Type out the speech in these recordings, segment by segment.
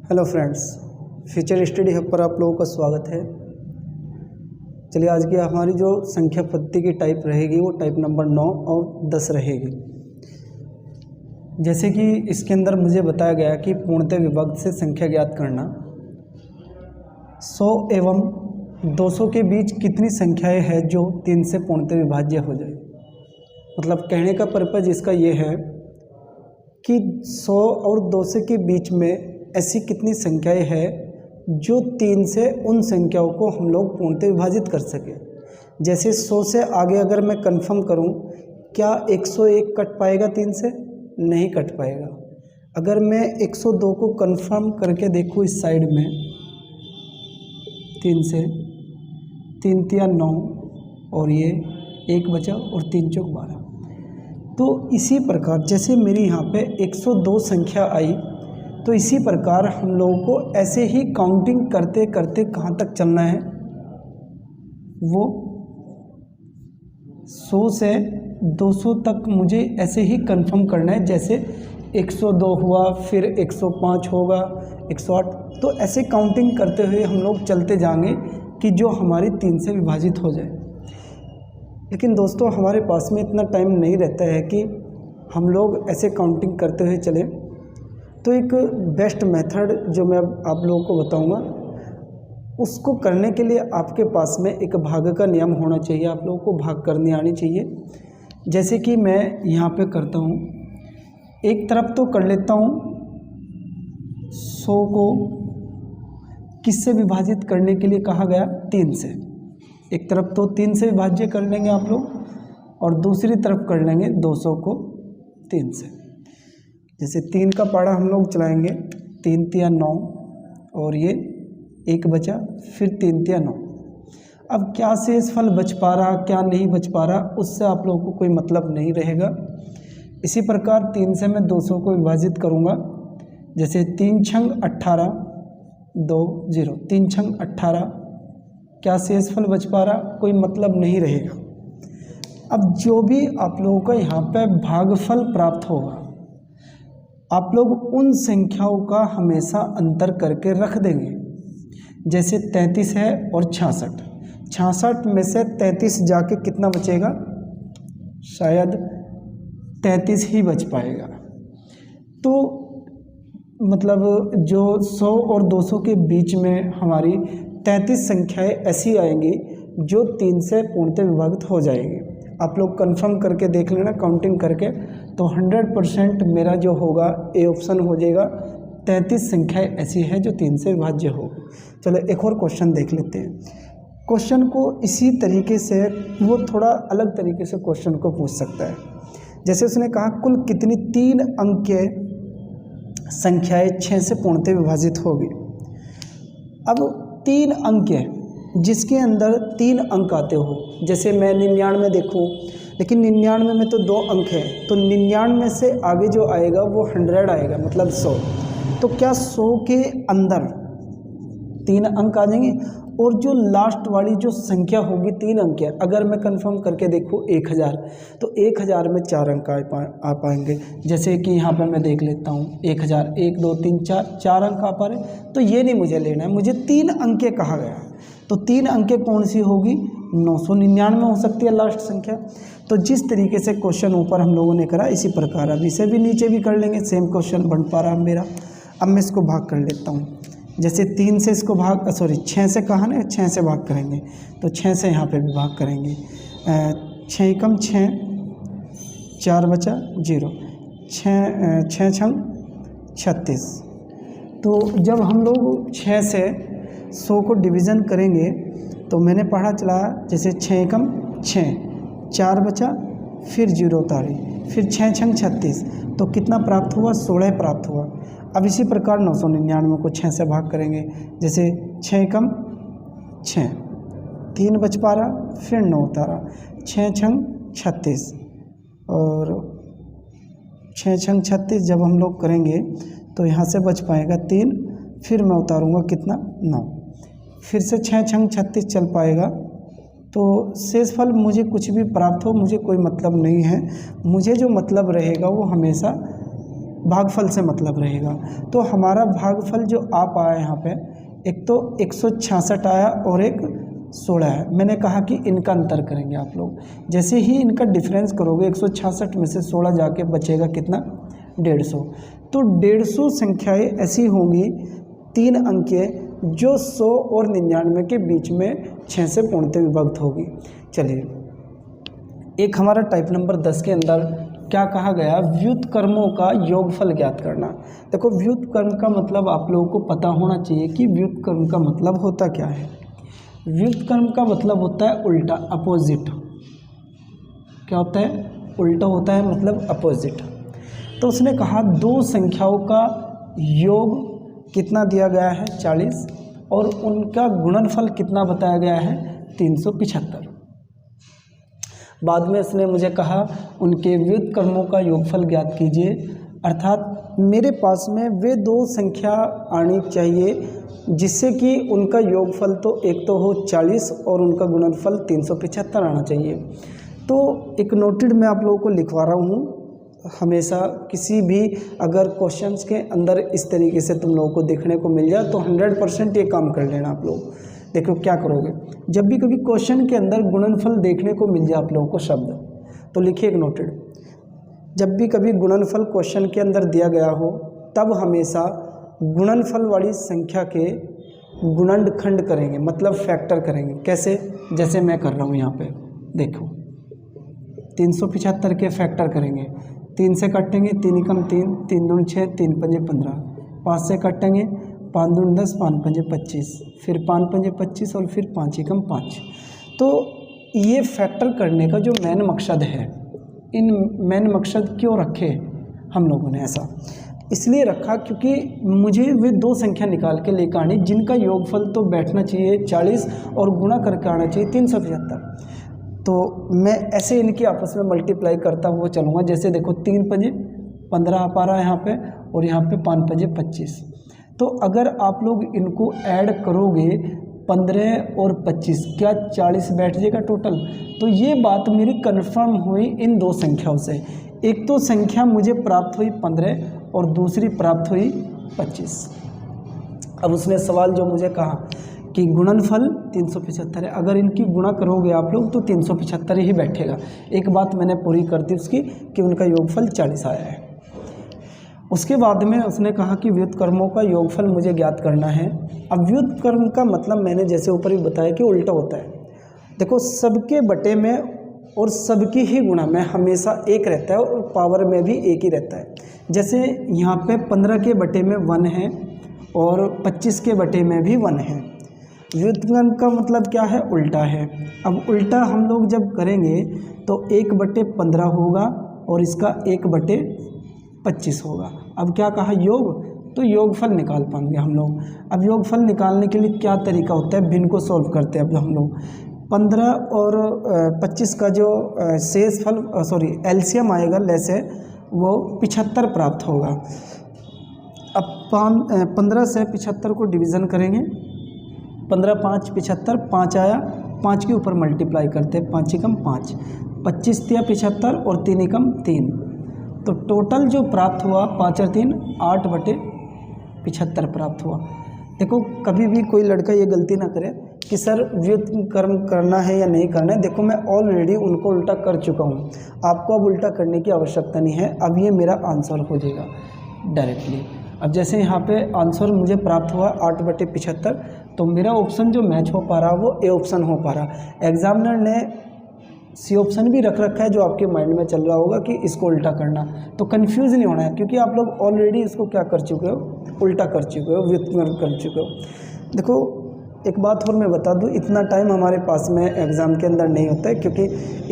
Hello friends, future study hub पर आप लोगों का स्वागत है। चलिए, आज की हमारी जो संख्या पद्धति की टाइप रहेगी वो टाइप नंबर 9 और 10 रहेगी। जैसे कि इसके अंदर मुझे बताया गया कि पूर्णतः विभक्त से संख्या ज्ञात करना। 100 एवं 200 के बीच कितनी संख्याएं हैं जो 3 से पूर्णतः विभाज्य हो जाए। मतलब कहने का पर्पज इसका ये है कि 100 और 200 के बीच में ऐसी कितनी संख्याएं हैं जो 3 से उन संख्याओं को हम लोग पूर्णतः विभाजित कर सकें। जैसे 100 से आगे अगर मैं कंफर्म करूं, क्या 101 कट पाएगा 3 से? नहीं कट पाएगा। अगर मैं 102 को कंफर्म करके देखूं इस साइड में 3 से, 3 तिया 9 और ये 1 बचा और 3 चौक 12। तो इसी प्रकार जैसे मेरी यहाँ पे 102 संख्या आई, तो इसी प्रकार हम लोगों को ऐसे ही काउंटिंग करते करते कहाँ तक चलना है, वो 100 से 200 तक मुझे ऐसे ही कंफर्म करना है। जैसे 102 हुआ, फिर 105 होगा, 108, तो ऐसे काउंटिंग करते हुए हम लोग चलते जाएंगे कि जो हमारी 3 से विभाजित हो जाए। लेकिन दोस्तों, हमारे पास में इतना टाइम नहीं रहता है कि हम लोग ऐसे काउंटिंग करते हुए चलें। तो एक बेस्ट मेथड जो मैं आप लोगों को बताऊंगा, उसको करने के लिए आपके पास में एक भाग का नियम होना चाहिए। आप लोगों को भाग करनी आनी चाहिए। जैसे कि मैं यहाँ पे करता हूँ, एक तरफ तो कर लेता हूँ 100 को किससे विभाजित करने के लिए कहा गया, 3 से। एक तरफ तो 3 से विभाज्य कर लेंगे आप लोग, और दूसरी तरफ कर लेंगे 200 को 3 से। जैसे 3 का पाड़ा हम लोग चलाएंगे, 3 तिया 9 और ये 1 बचा, फिर 3 तिया 9। अब क्या शेषफल बच पा रहा, क्या नहीं बच पा रहा, उससे आप लोगों को कोई मतलब नहीं रहेगा। इसी प्रकार 3 से मैं 200 को विभाजित करूँगा। जैसे 3 छंग 18, 2 0, 3 छंग 18, क्या शेषफल बच पा रहा, कोई मतलब नहीं रहेगा। अब जो भी आप लोगों का यहाँ पे भागफल प्राप्त होगा, आप लोग उन संख्याओं का हमेशा अंतर करके रख देंगे। जैसे 33 है और 66, 66 में से 33 जाके कितना बचेगा, शायद 33 ही बच पाएगा। तो मतलब जो 100 और 200 के बीच में हमारी 33 संख्याएं ऐसी आएंगी जो 3 से पूर्णतः विभाजित हो जाएगी। आप लोग कंफर्म करके देख लेना काउंटिंग करके, तो 100% मेरा जो होगा ए ऑप्शन हो जाएगा। 33 संख्याएं ऐसी है जो 3 से विभाज्य होगी। चलो एक और क्वेश्चन देख लेते हैं। क्वेश्चन को इसी तरीके से, वो थोड़ा अलग तरीके से क्वेश्चन को पूछ सकता है। जैसे उसने कहा कुल कितनी 3 अंक के संख्याएं 6 से पूर्णतः विभाजित होगी। अब 3 अंक है जिसके अंदर 3 अंक आते हो। जैसे मैं 99 देखूं, लेकिन 99 में तो 2 अंक है, तो 99 से आगे जो आएगा वो 100 आएगा, मतलब 100। तो क्या 100 के अंदर 3 अंक आ जाएंगे, और जो लास्ट वाली जो संख्या होगी 3 अंक है, अगर मैं कंफर्म करके देखूं 1000, तो 1000 में 4 अंक आ पाएंगे। जैसे कि यहाँ पर मैं देख लेता हूँ 1000, 1 2 3 4 अंक आ पा रहे। तो ये नहीं मुझे लेना है, मुझे 3 अंक कहा गया। तो 3 अंक कौन सी होगी, 999 हो सकती है लास्ट संख्या। तो जिस तरीके से क्वेश्चन ऊपर हम लोगों ने करा, इसी प्रकार अब इसे भी नीचे भी कर लेंगे। सेम क्वेश्चन बन पा रहा मेरा। अब मैं इसको भाग कर लेता हूँ। जैसे 3 से इसको 6 से कहा ना, 6 से भाग करेंगे, तो 6 से यहाँ पे भी भाग करेंगे। 6 कम 6, 4 बचा 0, 6 छंग 36। तो जब हम लोग 6 से 100 को डिवीज़न करेंगे, तो मैंने पढ़ा चला, जैसे 6 कम 6, 4 बचा, फिर 0 उतारी, फिर 6 छंग 36, तो कितना प्राप्त हुआ, 16 प्राप्त हुआ। अब इसी प्रकार 999 को 6 से भाग करेंगे। जैसे 6 कम 6, 3 बच पा रहा, फिर 9 उतारा, 6 छंग 36, और 6 छंग 36 जब हम लोग करेंगे तो यहाँ से बच पाएगा 3, फिर मैं उतारूँगा कितना, 9, फिर से 6 छंग 36 चल पाएगा। तो शेषफल मुझे कुछ भी प्राप्त हो, मुझे कोई मतलब नहीं है। मुझे जो मतलब रहेगा वो हमेशा भागफल से मतलब रहेगा। तो हमारा भागफल जो आ पाया यहाँ पे, एक तो 166 आया और एक 16 है। मैंने कहा कि इनका अंतर करेंगे आप लोग। जैसे ही इनका डिफरेंस करोगे 166 में से 16 जाके बचेगा कितना, 150। तो 150 संख्याएँ ऐसी होंगी 3 अंकीय जो 100 और 99 के बीच में 6 से पूर्णतः विभक्त होगी। चलिए, एक हमारा टाइप नंबर 10 के अंदर क्या कहा गया, व्युत्क्रमों का योगफल ज्ञात करना। देखो, व्युत्क्रम का मतलब आप लोगों को पता होना चाहिए कि व्युत्क्रम का मतलब होता क्या है। व्युत्क्रम का मतलब होता है उल्टा, अपोजिट। क्या होता है, उल्टा होता है, मतलब अपोजिट। तो उसने कहा दो संख्याओं का योग कितना दिया गया है, 40, और उनका गुणनफल कितना बताया गया है, 375। बाद में उसने मुझे कहा उनके व्युत्क्रमों का योगफल ज्ञात कीजिए, अर्थात मेरे पास में वे दो संख्या आनी चाहिए जिससे कि उनका योगफल तो एक तो हो 40 और उनका गुणनफल 375 आना चाहिए। तो एक नोटेड मैं आप लोगों को लिखवा रहा हूँ। हमेशा किसी भी अगर क्वेश्चंस के अंदर इस तरीके से तुम लोगों को देखने को मिल जाए तो 100% ये काम कर लेना आप लोग। देखो क्या करोगे, जब भी कभी क्वेश्चन के अंदर गुणनफल देखने को मिल जाए आप लोगों को शब्द, तो लिखिए एक नोटेड। जब भी कभी गुणनफल क्वेश्चन के अंदर दिया गया हो तब हमेशा गुणनफल वाली संख्या के गुणनखंड करेंगे, मतलब फैक्टर करेंगे। कैसे, जैसे मैं कर रहा हूँ यहाँ पे, देखो 375 के फैक्टर करेंगे। 3 से काटेंगे, 3 एकम 3, 3 दूनी 6, 3 पंजे 15। 5 से काटेंगे, 5 दूनी 10, 5 पंजे 25, फिर 5 पंजे 25 और फिर 5 एकम 5। तो ये फैक्टर करने का जो मेन मकसद है, इन मेन मकसद क्यों रखे हम लोगों ने, ऐसा इसलिए रखा क्योंकि मुझे वे दो संख्या निकाल के लेकर आनी जिनका योगफल तो बैठना चाहिए 40 और गुणा करके आना चाहिए 375। तो मैं ऐसे इनकी आपस में मल्टीप्लाई करता हुआ चलूँगा। जैसे देखो 3 पंजे 15 आ पा रहा है यहाँ पे, और यहाँ पे 5 पंजे 25। तो अगर आप लोग इनको ऐड करोगे 15 और 25, क्या 40 बैठ जाएगा टोटल। तो ये बात मेरी कन्फर्म हुई इन दो संख्याओं से। एक तो संख्या मुझे प्राप्त हुई 15 और दूसरी प्राप्त हुई 25। अब उसने सवाल जो मुझे कहा कि गुणनफल 375 है, अगर इनकी गुणा करोगे आप लोग तो 375 ही बैठेगा। एक बात मैंने पूरी कर दी उसकी कि उनका योगफल 40 आया है। उसके बाद में उसने कहा कि व्युत्क्रमों का योगफल मुझे ज्ञात करना है। अब व्युत्क्रम का मतलब मैंने जैसे ऊपर ही बताया कि उल्टा होता है। देखो, सबके बटे में और सबकी ही गुणा में हमेशा एक रहता है और पावर में भी एक ही रहता है। जैसे यहाँ पे 15 के बटे में 1 है और 25 के बटे में भी 1 है। व्युत्क्रम का मतलब क्या है, उल्टा है। अब उल्टा हम लोग जब करेंगे तो 1/15 होगा और इसका 1/25 होगा। अब क्या कहा, योग, तो योगफल निकाल पाएंगे हम लोग। अब योगफल निकालने के लिए क्या तरीका होता है, भिन्न को सॉल्व करते हैं। अब हम लोग 15 और 25 का जो शेष फल एलसीएम आएगा लेस है, वो 75 प्राप्त होगा। अब 15 से 75 को डिवीज़न करेंगे, 15 5 75, 5 आया, 5 के ऊपर मल्टीप्लाई करते हैं, 5 एकम 5, 25 तिया 75 और 3 एकम 3। तो टोटल जो प्राप्त हुआ 5 और 3 8/75 प्राप्त हुआ। देखो, कभी भी कोई लड़का ये गलती ना करे कि सर व्युत्क्रम करना है या नहीं करना है। देखो, मैं ऑलरेडी उनको उल्टा कर चुका हूँ, आपको अब उल्टा करने की आवश्यकता नहीं है। अब ये मेरा आंसर हो जाएगा डायरेक्टली। अब जैसे यहाँ पे आंसर मुझे प्राप्त हुआ 8/75, तो मेरा ऑप्शन जो मैच हो पा रहा वो ए ऑप्शन हो पा रहा। एग्जामिनर ने सी ऑप्शन भी रख रखा है जो आपके माइंड में चल रहा होगा कि इसको उल्टा करना, तो कंफ्यूज नहीं होना है क्योंकि आप लोग ऑलरेडी इसको क्या कर चुके हो, उल्टा कर चुके हो, व्युत्क्रम कर चुके हो। देखो, एक बात और मैं बता दूं, इतना टाइम हमारे पास में एग्ज़ाम के अंदर नहीं होता है क्योंकि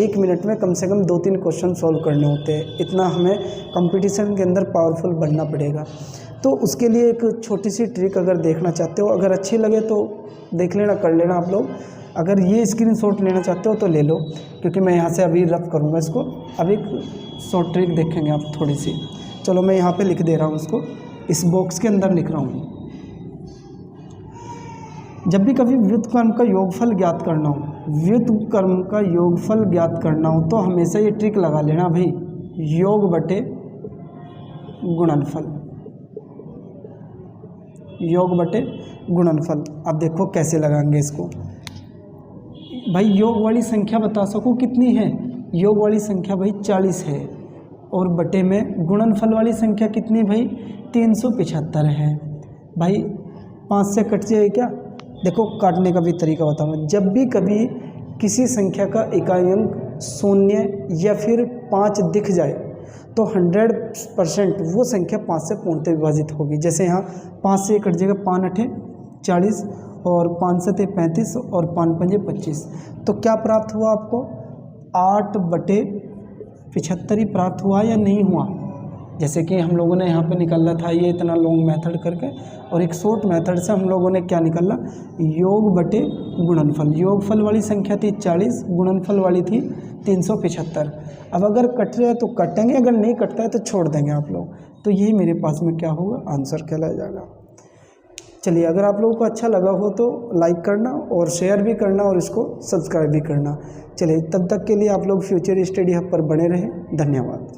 1 मिनट में कम से कम 2-3 क्वेश्चन सॉल्व करने होते हैं। इतना हमें कंपटीशन के अंदर पावरफुल बनना पड़ेगा। तो उसके लिए एक छोटी सी ट्रिक अगर देखना चाहते हो, अगर अच्छी लगे तो देख लेना, कर लेना आप लोग। अगर ये स्क्रीनशॉट लेना चाहते हो तो ले लो, क्योंकि मैं यहाँ से अभी रफ करूँगा इसको। अब एक शॉर्ट ट्रिक देखेंगे आप थोड़ी सी। चलो, मैं यहाँ पे लिख दे रहा हूँ इसको, इस बॉक्स के अंदर लिख रहा हूँ। जब भी कभी व्युत्क्रम का योगफल ज्ञात करना हो, व्युत्क्रम का योगफल ज्ञात करना हो तो हमेशा ये ट्रिक लगा लेना भाई, योग बटे गुणनफल, योग बटे गुणनफल। अब देखो कैसे लगाएंगे इसको। भाई योग वाली संख्या बता सको कितनी है, योग वाली संख्या भाई 40 है, और बटे में गुणनफल वाली संख्या कितनी भाई 375 है। भाई 5 से कट जाए क्या, देखो काटने का भी तरीका बताऊंगा। जब भी कभी किसी संख्या का इकाई अंक 0 या फिर 5 दिख जाए तो 100% वो संख्या 5 से पूर्णतः विभाजित होगी। जैसे यहाँ 5 से कट जाएगा, 5 8 40 और 5 7 35 और 5 5 25, तो क्या प्राप्त हुआ आपको 8/75 ही प्राप्त हुआ या नहीं हुआ। जैसे कि हम लोगों ने यहाँ पे निकाला था ये इतना लॉन्ग मेथड करके, और एक शॉर्ट मेथड से हम लोगों ने क्या निकाला, योग बटे गुणनफल। योगफल वाली संख्या थी 40, गुणनफल वाली थी 375। अब अगर कट रहा है तो कटेंगे, अगर नहीं कटता है तो छोड़ देंगे आप लोग। तो यही मेरे पास में क्या होगा, आंसर कहलाया जाएगा। चलिए, अगर आप लोगों को अच्छा लगा हो तो लाइक करना और शेयर भी करना और इसको सब्सक्राइब भी करना। चलिए, तब तक के लिए आप लोग फ्यूचर स्टडी हब पर बने रहें। धन्यवाद।